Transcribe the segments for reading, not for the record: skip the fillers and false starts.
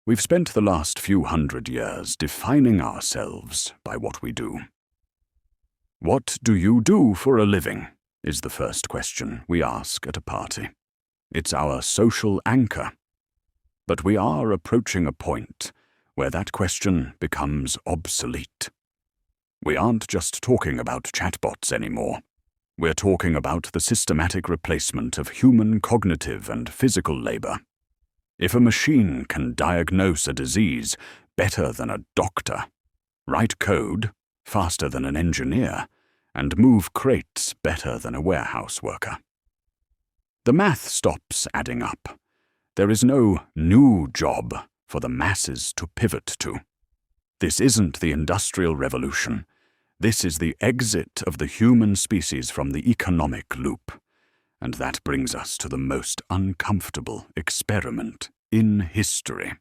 We've spent the last few hundred years defining ourselves by what we do. What do you do for a living? Is the first question we ask at a party. It's our social anchor. But we are approaching a point where that question becomes obsolete. We aren't just talking about chatbots anymore. We're talking about the systematic replacement of human cognitive and physical labor. If a machine can diagnose a disease better than a doctor, write code faster than an engineer, and move crates better than a warehouse worker, the math stops adding up. There is no new job for the masses to pivot to. This isn't the Industrial Revolution. This is the exit of the human species from the economic loop. And that brings us to the most uncomfortable experiment in history.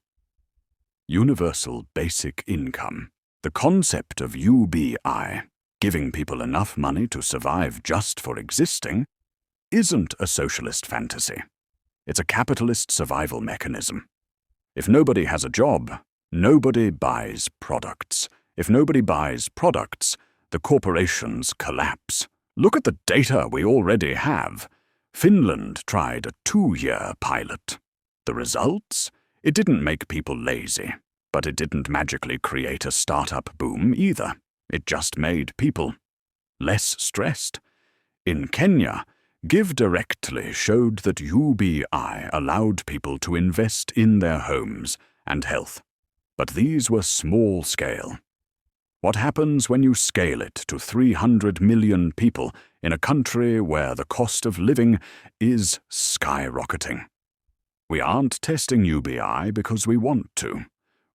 Universal Basic Income. The concept of UBI, giving people enough money to survive just for existing, isn't a socialist fantasy. It's a capitalist survival mechanism. If nobody has a job, nobody buys products. If nobody buys products, the corporations collapse. Look at the data we already have. Finland tried a 2-year pilot. The results? It didn't make people lazy, but it didn't magically create a startup boom either. It just made people less stressed. In Kenya, Give Directly showed that UBI allowed people to invest in their homes and health. But these were small scale. What happens when you scale it to 300 million people in a country where the cost of living is skyrocketing? We aren't testing UBI because we want to.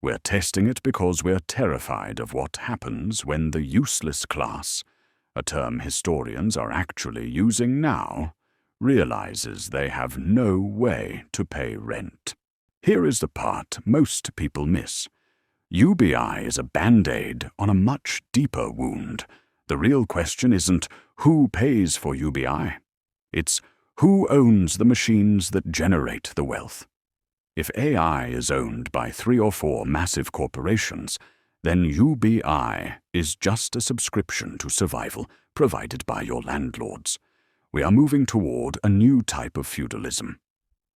We're testing it because we're terrified of what happens when the useless class, a term historians are actually using now, realizes they have no way to pay rent. Here is the part most people miss. UBI is a band-aid on a much deeper wound. The real question isn't who pays for UBI. It's who owns the machines that generate the wealth. If AI is owned by 3 or 4 massive corporations, then UBI is just a subscription to survival provided by your landlords. We are moving toward a new type of feudalism.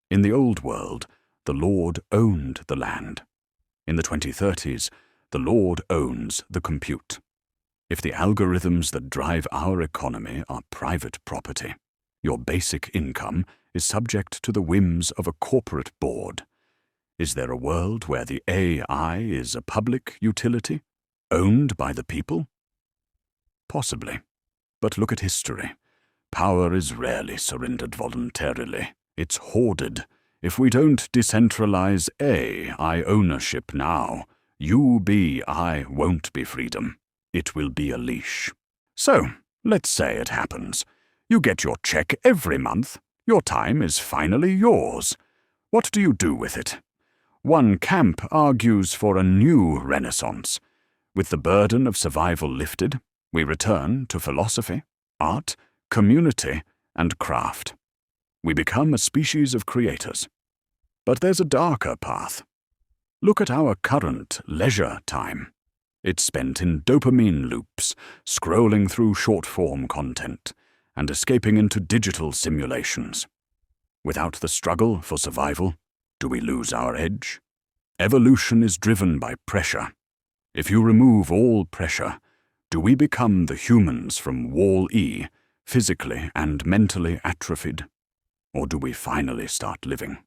In the old world, the lord owned the land. In the 2030s, the lord owns the compute. If the algorithms that drive our economy are private property, your basic income is subject to the whims of a corporate board. Is there a world where the AI is a public utility, owned by the people? Possibly. But look at history. Power is rarely surrendered voluntarily. It's hoarded. If we don't decentralize AI ownership now, UBI won't be freedom. It will be a leash. So, let's say it happens. You get your check every month. Your time is finally yours. What do you do with it? One camp argues for a new renaissance. With the burden of survival lifted, we return to philosophy, art, community, and craft. We become a species of creators. But there's a darker path. Look at our current leisure time. It's spent in dopamine loops, scrolling through short-form content, and escaping into digital simulations. Without the struggle for survival, do we lose our edge? Evolution is driven by pressure. If you remove all pressure, do we become the humans from Wall-E, physically and mentally atrophied? Or do we finally start living?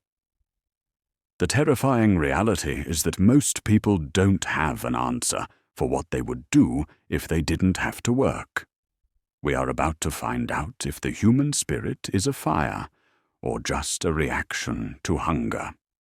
The terrifying reality is that most people don't have an answer for what they would do if they didn't have to work. We are about to find out if the human spirit is a fire or just a reaction to hunger.